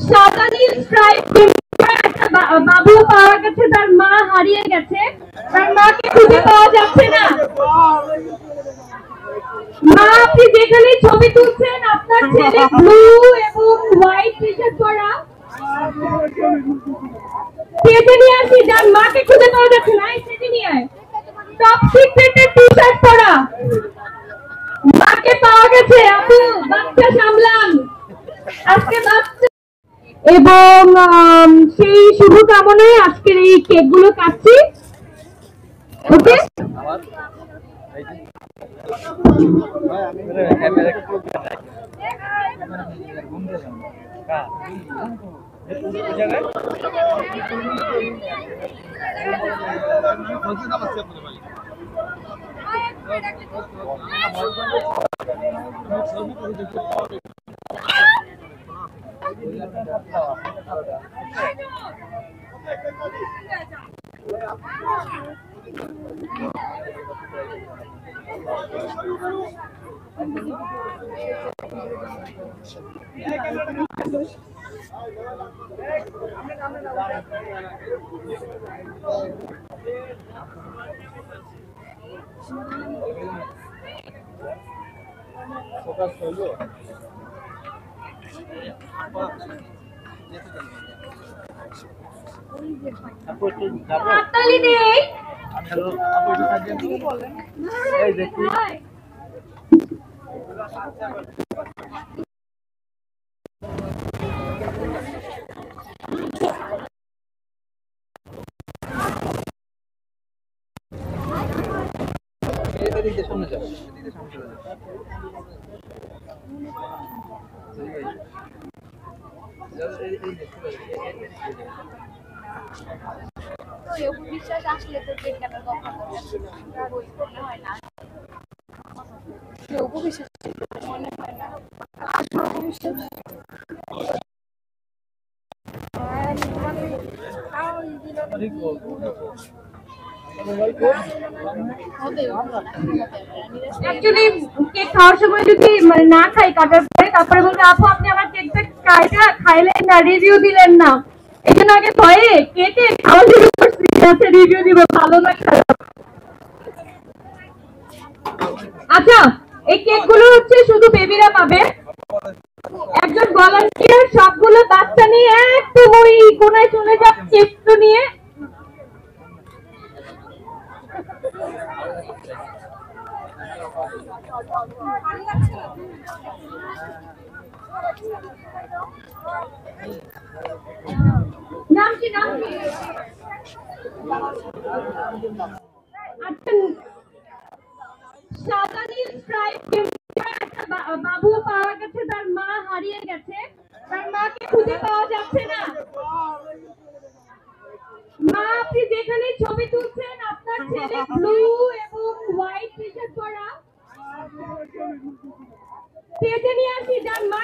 সাদা নীল স্ট্রাইপ বাবু পাওয়া গেছে, তার মা হারিয়ে গেছে, তার মাকে খুঁজে পাওয়া যাচ্ছে না। মা, আপনি যেখানে ছবি তুলছেন আপনার ছেলে ব্লু এবং হোয়াইট টি শার্ট পরা, কেটে নিয়ে আসি, যার মাকে খুঁজে পাওয়া যাচ্ছে না, কেটে নিয়ে আয়। টপ সিক্রেটের টি শার্ট পরা মাকে পাওয়া গেছে। আপু বাচ্চা সামলান, আজকে বাচ্চা। এবং সেই শুভকামনায় আজকের এই কেক গুলো কাটছি। ওকে, হাততালি দেই। এই দেখি সামনে যাও, বিশ্বাস আসলে তো কেক কাটার কথা মনে হয় না, বিশ্বাস মনে হয় না, অ্যাকচুয়ালি কেক খাওয়ার সময় যদি মানে না খাই কাটার পরে, তারপরে বলতে আপু আপনি আমার কেকটা খাইলেন না, রিভিউ দিলেন না, এই জন্য আগে ভয়ে কেটে খাওয়া শুরু করছি, রিভিউ দিব ভালো না খারাপ। আচ্ছা, এই কেক গুলো হচ্ছে শুধু বেবিরা পাবে। একজন ভলান্টিয়ার সবগুলো বাচ্চা নিয়ে একদম ওই কোনায় চলে যাচ্ছে কেকটা নিয়ে। নাম কি? সাদা নীল স্ট্রাইপ বাবু পাওয়া গেছে, তার মা হারিয়ে গেছে, তার মাকে খুঁজে পাওয়া যাচ্ছে না। মা, আপনি যেখানে ছবি তুলছেন আপনার ছেলে ব্লু এবং হোয়াইট টি শার্ট পরা, কেটে নিয়ে আসি, যার মা